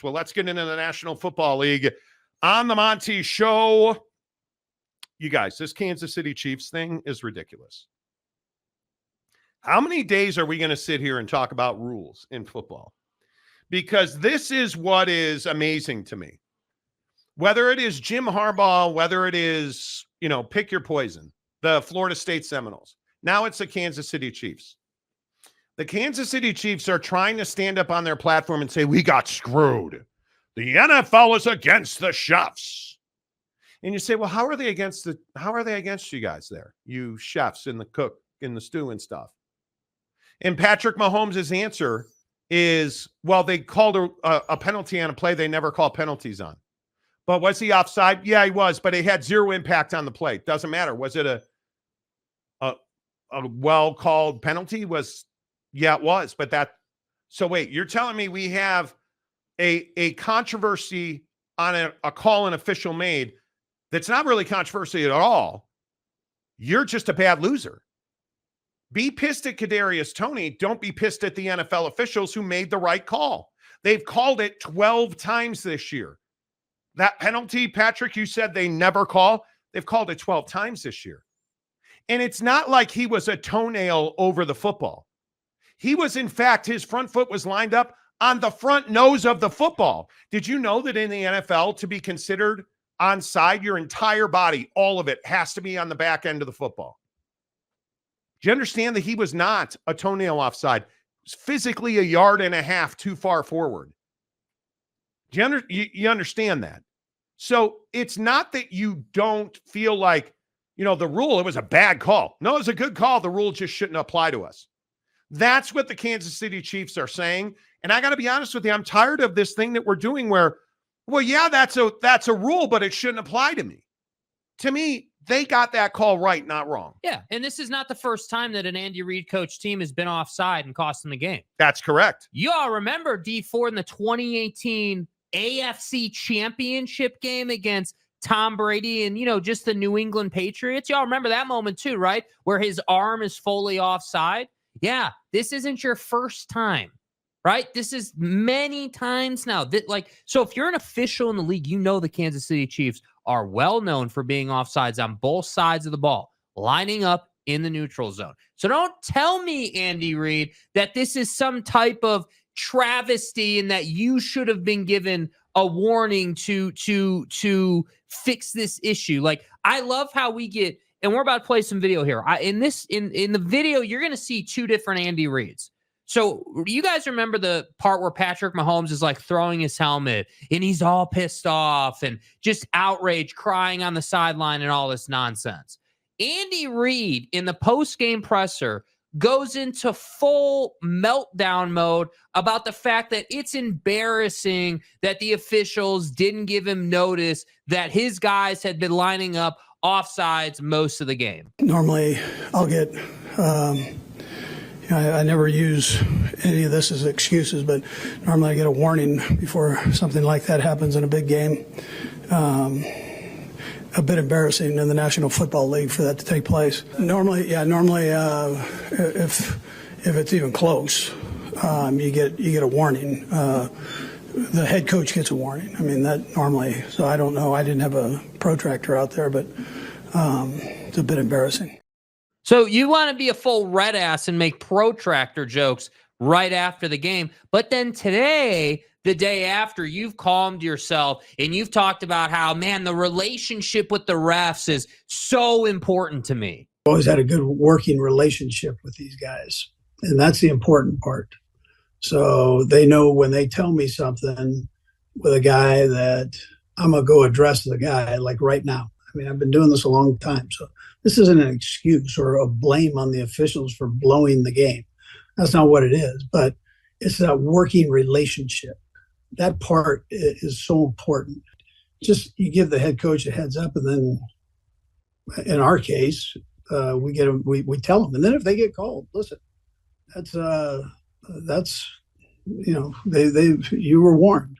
ridiculous. Well, let's get into the National Football League on the Monty Show. You guys, this Kansas City Chiefs thing is ridiculous. How many days are we going to sit here and talk about rules in football? Because this is what is amazing to me. Whether it is Jim Harbaugh, whether it is, pick your poison, the Florida State Seminoles. Now it's the Kansas City Chiefs. The Kansas City Chiefs are trying to stand up on their platform and say, we got screwed. The NFL is against the chefs. And you say, well, how are they against you guys there? You chefs and the cook in the stew and stuff. And Patrick Mahomes' answer is, well, they called a penalty on a play they never call penalties on. But was he offside? Yeah, he was, but it had zero impact on the play. Doesn't matter. Was it a well-called penalty? Yeah, it was. So wait, you're telling me we have a controversy on a call an official made that's not really controversy at all. You're just a bad loser. Be pissed at Kadarius Toney. Don't be pissed at the NFL officials who made the right call. They've called it 12 times this year. That penalty, Patrick, you said they never call. They've called it 12 times this year. And it's not like he was a toenail over the football. He was, in fact, his front foot was lined up on the front nose of the football. Did you know that in the NFL, to be considered onside, your entire body, all of it, has to be on the back end of the football? Do you understand that he was not a toenail offside? He was physically 1.5 yards too far forward. Do you understand that? So it's not that you don't feel like, the rule, it was a bad call. No, it was a good call. The rule just shouldn't apply to us. That's what the Kansas City Chiefs are saying. And I got to be honest with you, I'm tired of this thing that we're doing where, well, yeah, that's a rule, but it shouldn't apply to me. To me, they got that call right, not wrong. Yeah, and this is not the first time that an Andy Reid coach team has been offside and cost them the game. That's correct. You all remember D4 in the 2018 AFC Championship game against Tom Brady and, just the New England Patriots? Y'all remember that moment too, right? Where his arm is fully offside. Yeah, this isn't your first time, right? This is many times now. So if you're an official in the league, the Kansas City Chiefs are well known for being offsides on both sides of the ball, lining up in the neutral zone. So don't tell me, Andy Reid, that this is some type of travesty and that you should have been given a warning to fix this issue. I love how we get, and we're about to play some video here. In the video, you're going to see two different Andy Reids. So you guys remember the part where Patrick Mahomes is throwing his helmet and he's all pissed off and just outraged, crying on the sideline and all this nonsense. Andy Reid in the post-game presser goes into full meltdown mode about the fact that it's embarrassing that the officials didn't give him notice that his guys had been lining up offsides most of the game. Normally, I'll get, I never use any of this as excuses, but normally I get a warning before something like that happens in a big game. A bit embarrassing in the National Football League for that to take place. Normally, if it's even close, you get a warning. The head coach gets a warning. That normally. So I don't know. I didn't have a protractor out there, but it's a bit embarrassing. So you want to be a full red ass and make protractor jokes right after the game, but then today, the day after, you've calmed yourself and you've talked about how, man, the relationship with the refs is so important to me. I've always had a good working relationship with these guys, and that's the important part. So they know when they tell me something with a guy that I'm going to go address the guy right now. I've been doing this a long time, so this isn't an excuse or a blame on the officials for blowing the game. That's not what it is, but it's that working relationship. That part is so important. Just you give the head coach a heads up, and then in our case, we tell them, and then if they get called, listen, that's you were warned.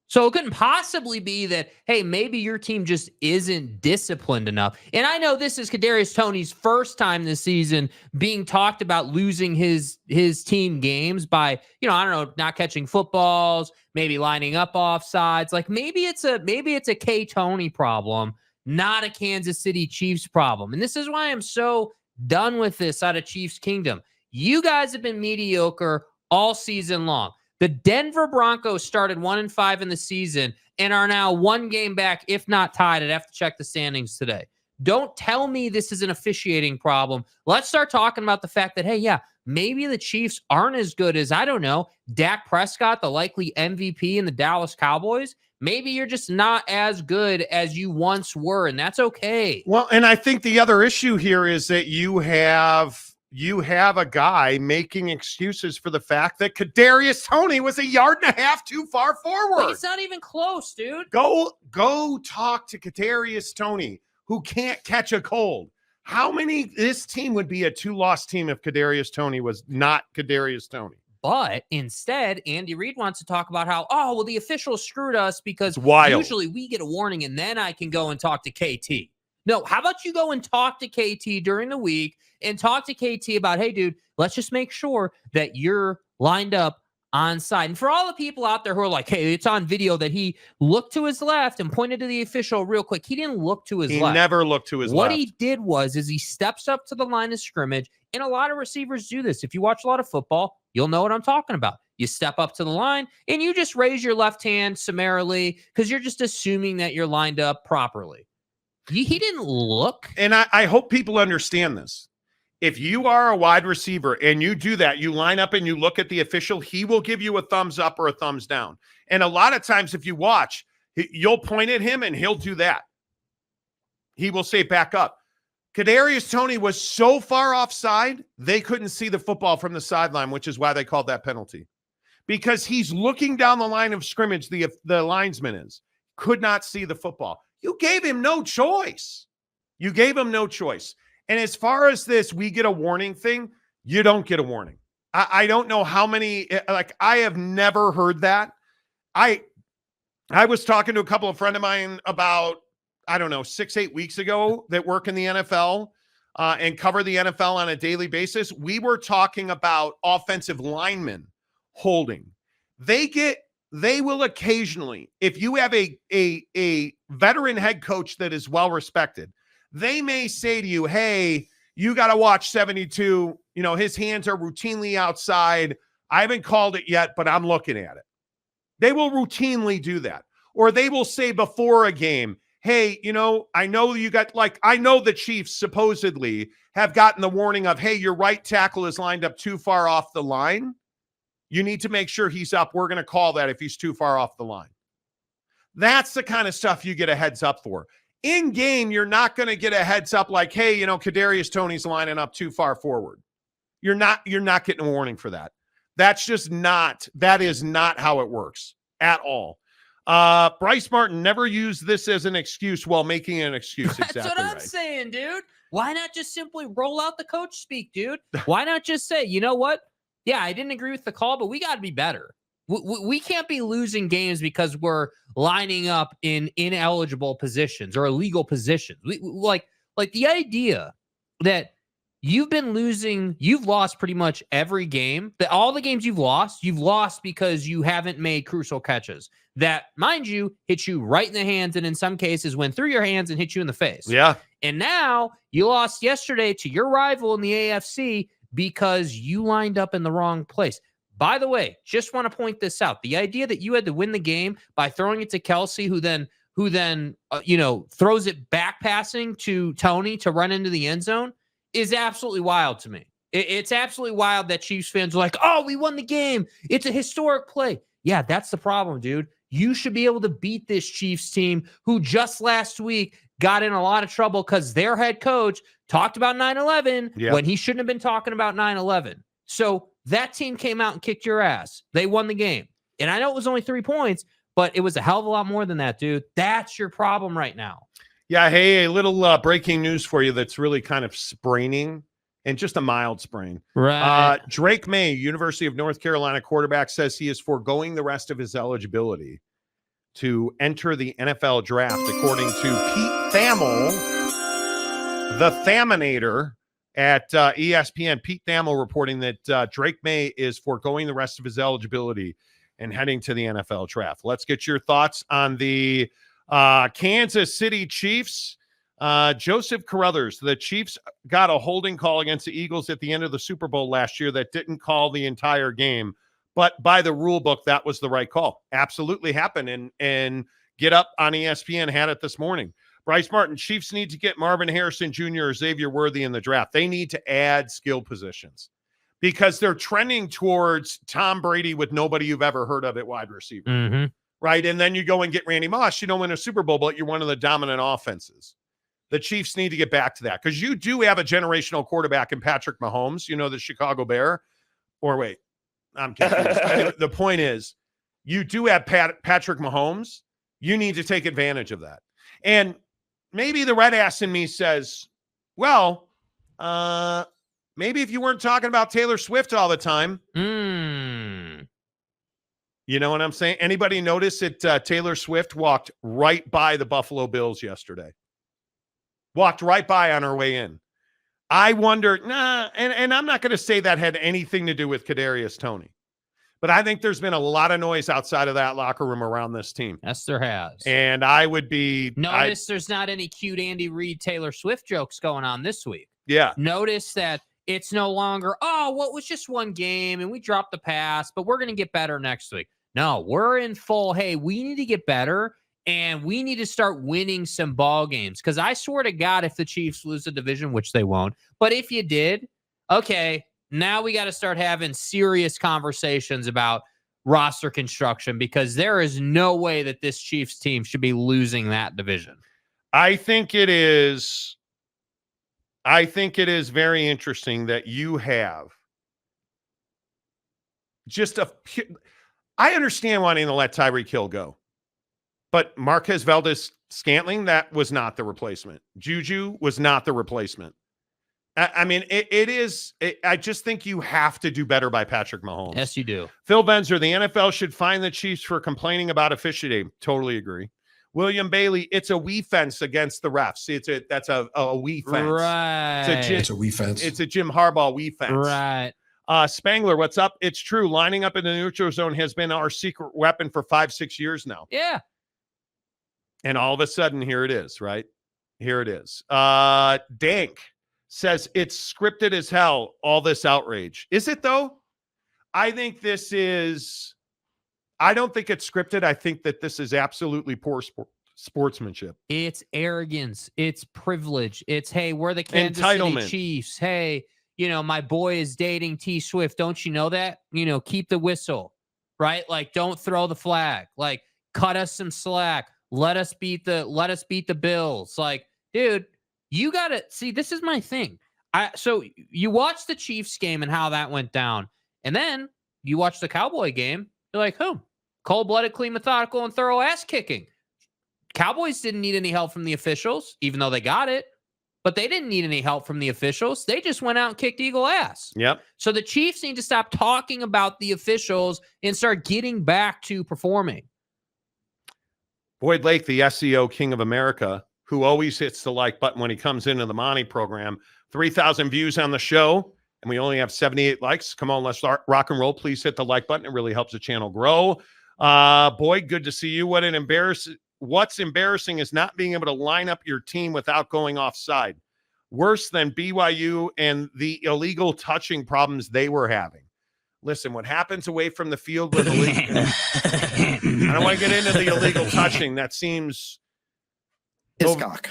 So it couldn't possibly be that, hey, maybe your team just isn't disciplined enough. And I know this is Kadarius Toney's first time this season being talked about losing his team games by, I don't know, not catching footballs, maybe lining up offsides. Like maybe it's a K Toney problem, not a Kansas City Chiefs problem. And this is why I'm so done with this out of Chiefs Kingdom. You guys have been mediocre all season long. The Denver Broncos started 1-5 in the season and are now one game back, if not tied. I'd have to check the standings today. Don't tell me this is an officiating problem. Let's start talking about the fact that, hey, yeah, maybe the Chiefs aren't as good as, I don't know, Dak Prescott, the likely MVP in the Dallas Cowboys. Maybe you're just not as good as you once were, and that's okay. Well, and I think the other issue here is that you have a guy making excuses for the fact that Kadarius Toney was 1.5 yards too far forward. Wait, it's not even close, dude. Go talk to Kadarius Toney, who can't catch a cold. This team would be a 2-loss team if Kadarius Toney was not Kadarius Toney. But instead, Andy Reid wants to talk about how, the officials screwed us because usually we get a warning and then I can go and talk to KT. No, how about you go and talk to KT during the week and talk to KT about, hey, dude, let's just make sure that you're lined up on side. And for all the people out there who are like, hey, it's on video that he looked to his left and pointed to the official real quick. He didn't look to his left. He never looked to his left. What he did was he steps up to the line of scrimmage, and a lot of receivers do this. If you watch a lot of football, you'll know what I'm talking about. You step up to the line, and you just raise your left hand summarily because you're just assuming that you're lined up properly. He didn't look. And I hope people understand this. If you are a wide receiver and you do that, you line up and you look at the official, he will give you a thumbs up or a thumbs down. And a lot of times if you watch, you'll point at him and he'll do that. He will say back up. Kadarius Toney was so far offside, they couldn't see the football from the sideline, which is why they called that penalty. Because he's looking down the line of scrimmage, the linesman could not see the football. You gave him no choice. And as far as this, we get a warning thing, you don't get a warning. I don't know how many, I have never heard that. I was talking to a couple of friends of mine about, 6-8 weeks ago that work in the NFL and cover the NFL on a daily basis. We were talking about offensive linemen holding. They will occasionally, if you have a veteran head coach that is well respected, they may say to you, hey, you got to watch 72. His hands are routinely outside. I haven't called it yet, but I'm looking at it. They will routinely do that. Or they will say before a game, hey, I know you got I know the Chiefs supposedly have gotten the warning of, hey, your right tackle is lined up too far off the line. You need to make sure he's up. We're going to call that if he's too far off the line. That's the kind of stuff you get a heads up for. In game, you're not going to get a heads up like, hey, Kadarius Toney's lining up too far forward. You're not getting a warning for that. That is not how it works at all. Bryce Martin never used this as an excuse while making an excuse. That's what I'm saying, dude. Why not just simply roll out the coach speak, dude? Why not just say, you know what? Yeah, I didn't agree with the call, but we got to be better. We can't be losing games because we're lining up in ineligible positions or illegal positions. Like the idea that you've been losing, you've lost pretty much every game. All the games you've lost because you haven't made crucial catches that, mind you, hit you right in the hands and in some cases went through your hands and hit you in the face. Yeah. And now you lost yesterday to your rival in the AFC because you lined up in the wrong place. By the way, just want to point this out. The idea that you had to win the game by throwing it to Kelsey, who then throws it back passing to Toney to run into the end zone is absolutely wild to me. It's absolutely wild that Chiefs fans are like, oh, we won the game. It's a historic play. Yeah, that's the problem, dude. You should be able to beat this Chiefs team who just last week got in a lot of trouble because their head coach talked about 9/11 when he shouldn't have been talking about 9/11. So that team came out and kicked your ass. They won the game. And I know it was only 3 points, but it was a hell of a lot more than that, dude. That's your problem right now. Yeah, hey, a little breaking news for you that's really kind of spraining and just a mild sprain. Right. Drake May, University of North Carolina quarterback, says he is foregoing the rest of his eligibility to enter the NFL draft, according to Pete Thamel, the Thaminator at ESPN. Pete Thamel reporting that Drake May is foregoing the rest of his eligibility and heading to the NFL draft. Let's get your thoughts on the Kansas City Chiefs. Joseph Carruthers, the Chiefs got a holding call against the Eagles at the end of the Super Bowl last year that didn't call the entire game. But by the rule book, that was the right call. Absolutely happened. And Get Up on ESPN had it this morning. Bryce Martin, Chiefs need to get Marvin Harrison Jr. or Xavier Worthy in the draft. They need to add skill positions because they're trending towards Tom Brady with nobody you've ever heard of at wide receiver. Mm-hmm. Right? And then you go and get Randy Moss. You don't win a Super Bowl, but you're one of the dominant offenses. The Chiefs need to get back to that because you do have a generational quarterback in Patrick Mahomes, the Chicago Bear. Or wait, I'm confused. Anyway, the point is, you do have Patrick Mahomes. You need to take advantage of that. And maybe the red ass in me says, well, maybe if you weren't talking about Taylor Swift all the time. You know what I'm saying? Anybody notice that Taylor Swift walked right by the Buffalo Bills yesterday? Walked right by on her way in. I wonder, and I'm not going to say that had anything to do with Kadarius Toney, but I think there's been a lot of noise outside of that locker room around this team. Yes, there has. And I would be... Notice there's not any cute Andy Reid, Taylor Swift jokes going on this week. Yeah. Notice that it's no longer, it was just one game and we dropped the pass, but we're going to get better next week. No, we're in full, hey, we need to get better. And we need to start winning some ball games because I swear to God, if the Chiefs lose the division, which they won't, but if you did, okay, now we got to start having serious conversations about roster construction because there is no way that this Chiefs team should be losing that division. I think it is very interesting that you have just I understand wanting to let Tyreek Hill go. But Marquez Valdez-Scantling, that was not the replacement. Juju was not the replacement. I mean, I just think you have to do better by Patrick Mahomes. Yes, you do. Phil Benzer, the NFL should fine the Chiefs for complaining about officiating. Totally agree. William Bailey, it's a we fence against the refs. See, that's a we fence. Right. It's a we fence. It's a Jim Harbaugh we fence. Right. Spangler, what's up? It's true. Lining up in the neutral zone has been our secret weapon for 5-6 years now. Yeah. And all of a sudden, here it is, right? Here it is. Dank says it's scripted as hell, all this outrage. Is it, though? I don't think it's scripted. I think that this is absolutely poor sportsmanship. It's arrogance. It's privilege. It's, hey, we're the Kansas City Chiefs. Hey, my boy is dating T Swift. Don't you know that? Keep the whistle, right? Like, don't throw the flag. Like, cut us some slack. Let us beat the Bills. Like, dude, you got to see, this is my thing. So you watch the Chiefs game and how that went down. And then you watch the Cowboy game. You're like, cold-blooded, clean, methodical, and thorough ass kicking. Cowboys didn't need any help from the officials, even though they got it. But they didn't need any help from the officials. They just went out and kicked eagle ass. Yep. So the Chiefs need to stop talking about the officials and start getting back to performing. Boyd Lake, the SEO King of America, who always hits the like button when he comes into the Monty program. 3,000 views on the show, and we only have 78 likes. Come on, let's start rock and roll. Please hit the like button. It really helps the channel grow. Boyd, good to see you. What's embarrassing is not being able to line up your team without going offside. Worse than BYU and the illegal touching problems they were having. Listen, what happens away from the field with illegal... I don't want to get into the illegal touching. That seems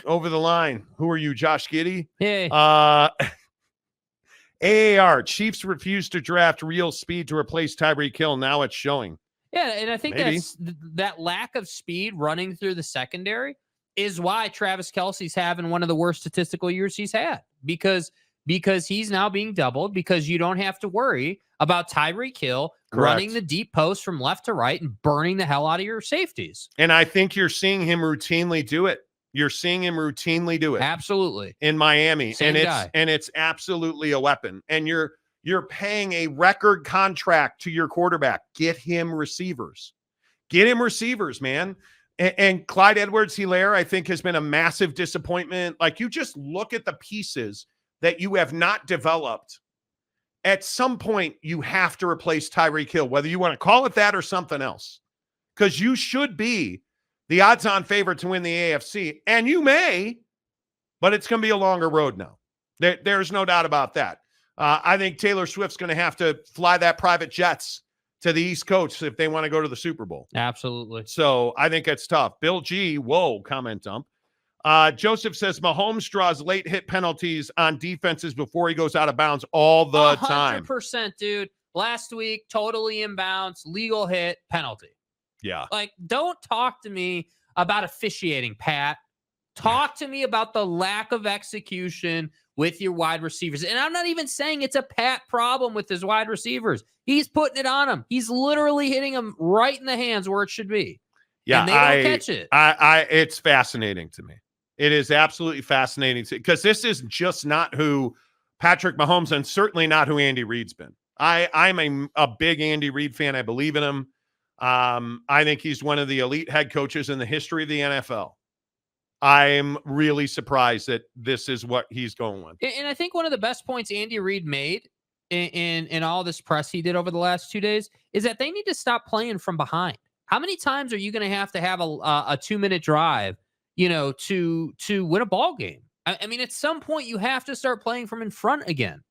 over the line. Who are you, Josh Giddey? Hey. AAR, Chiefs refused to draft real speed to replace Tyreek Hill. Now it's showing. Yeah, and I think that lack of speed running through the secondary is why Travis Kelce's having one of the worst statistical years he's had. Because he's now being doubled, because you don't have to worry about Tyreek Hill running the deep post from left to right and burning the hell out of your safeties. And I think you're seeing him routinely do it. Absolutely. In Miami. And it's absolutely a weapon. And you're paying a record contract to your quarterback. Get him receivers. Get him receivers, man. And Clyde Edwards-Helaire, I think, has been a massive disappointment. Like, you just look at the pieces that you have not developed. At some point, you have to replace Tyreek Hill, whether you want to call it that or something else, because you should be the odds-on favorite to win the AFC, and you may, but it's going to be a longer road now. There's no doubt about that. I think Taylor Swift's going to have to fly that private jets to the East Coast if they want to go to the Super Bowl. Absolutely. So I think it's tough. Bill G, whoa, comment dump. Joseph says Mahomes draws late hit penalties on defenses before he goes out of bounds all the time. 100%, dude. Last week, totally inbounds, legal hit, penalty. Yeah. Like, don't talk to me about officiating, Pat. Talk to me about the lack of execution with your wide receivers. And I'm not even saying it's a Pat problem with his wide receivers. He's putting it on them. He's literally hitting them right in the hands where it should be. Yeah, and they don't catch it. It's fascinating to me. It is absolutely fascinating because this is just not who Patrick Mahomes and certainly not who Andy Reid's been. I'm a big Andy Reid fan. I believe in him. I think he's one of the elite head coaches in the history of the NFL. I'm really surprised that this is what he's going with. And I think one of the best points Andy Reid made in all this press he did over the last 2 days is that they need to stop playing from behind. How many times are you going to have a 2-minute drive, to win a ball game? I mean, at some point you have to start playing from in front again.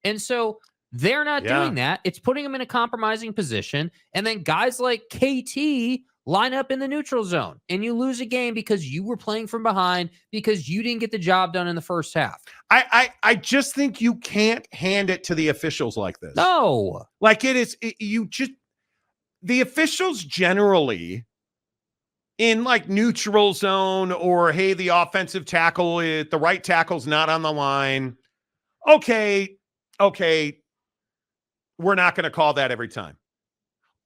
And so they're not doing that. It's putting them in a compromising position. And then guys like KT line up in the neutral zone and you lose a game because you were playing from behind because you didn't get the job done in the first half. I just think you can't hand it to the officials like this. No. Like the officials generally in like neutral zone or, hey, the offensive tackle, the right tackle's not on the line. Okay. We're not going to call that every time.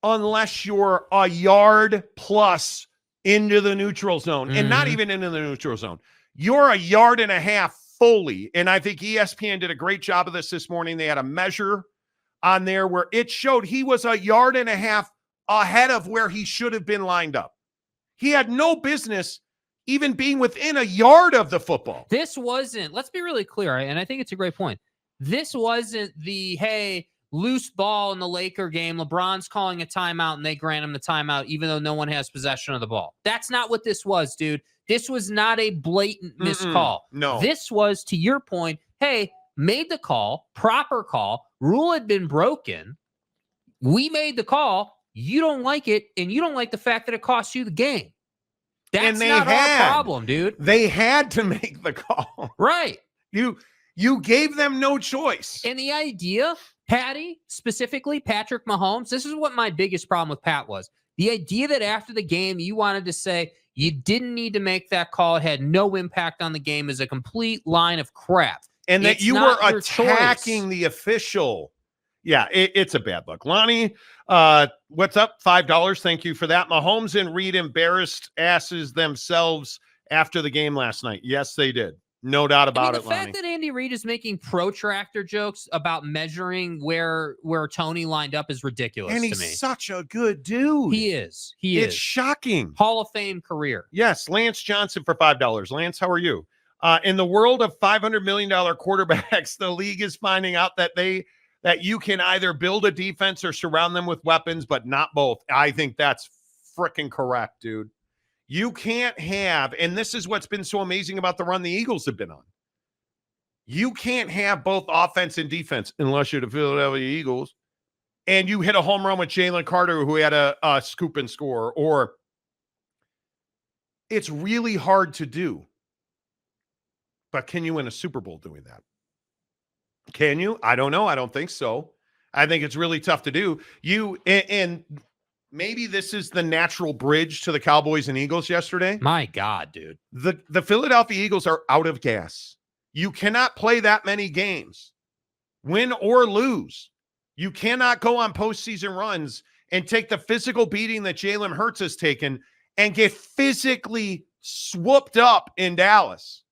Unless you're a yard plus into the neutral zone and not even into the neutral zone. You're a yard and a half fully. And I think ESPN did a great job of this morning. They had a measure on there where it showed he was a yard and a half ahead of where he should have been lined up. He had no business even being within a yard of the football. This wasn't, let's be really clear, and I think it's a great point. This wasn't the, hey, loose ball in the Laker game. LeBron's calling a timeout and they grant him the timeout, even though no one has possession of the ball. That's not what this was, dude. This was not a blatant missed call. No. This was, to your point, hey, made the call, proper call, rule had been broken. We made the call. You don't like it, and you don't like the fact that it cost you the game. That's not our problem, dude. They had to make the call. Right. You gave them no choice. And the idea, Patty, specifically Patrick Mahomes, this is what my biggest problem with Pat was. The idea that after the game you wanted to say you didn't need to make that call, it had no impact on the game, is a complete line of crap. And that you were attacking the official. Yeah, it's a bad look. Lonnie, what's up? $5. Thank you for that. Mahomes and Reid embarrassed asses themselves after the game last night. Yes, they did. No doubt about it, The fact that Andy Reid is making protractor jokes about measuring where Tony lined up is ridiculous to me. And he's such a good dude. He is. It's shocking. Hall of Fame career. Yes, Lance Johnson for $5. Lance, how are you? In the world of $500 million quarterbacks, the league is finding out that you can either build a defense or surround them with weapons, but not both. I think that's freaking correct, dude. You can't have, and this is what's been so amazing about the run the Eagles have been on. You can't have both offense and defense unless you're the Philadelphia Eagles and you hit a home run with Jalen Carter who had a scoop and score, or it's really hard to do. But can you win a Super Bowl doing that? Can you? I don't know. I don't think so. I think it's really tough to do. And maybe this is the natural bridge to the Cowboys and Eagles yesterday. My God, dude. The Philadelphia Eagles are out of gas. You cannot play that many games, win or lose. You cannot go on postseason runs and take the physical beating that Jalen Hurts has taken and get physically swooped up in Dallas.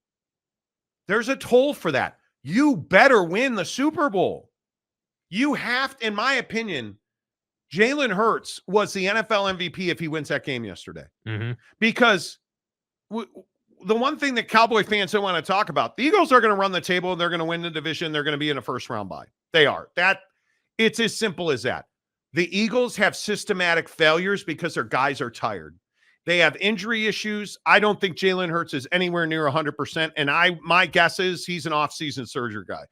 There's a toll for that. You better win the Super Bowl. You have, in my opinion, Jalen Hurts was the NFL MVP if he wins that game yesterday. Mm-hmm. Because the one thing that Cowboy fans don't want to talk about, the Eagles are going to run the table. They're going to win the division. They're going to be in a first-round bye. They are. It's as simple as that. The Eagles have systematic failures because their guys are tired. They have injury issues. I don't think Jalen Hurts is anywhere near 100%. And my guess is he's an off-season surgery guy.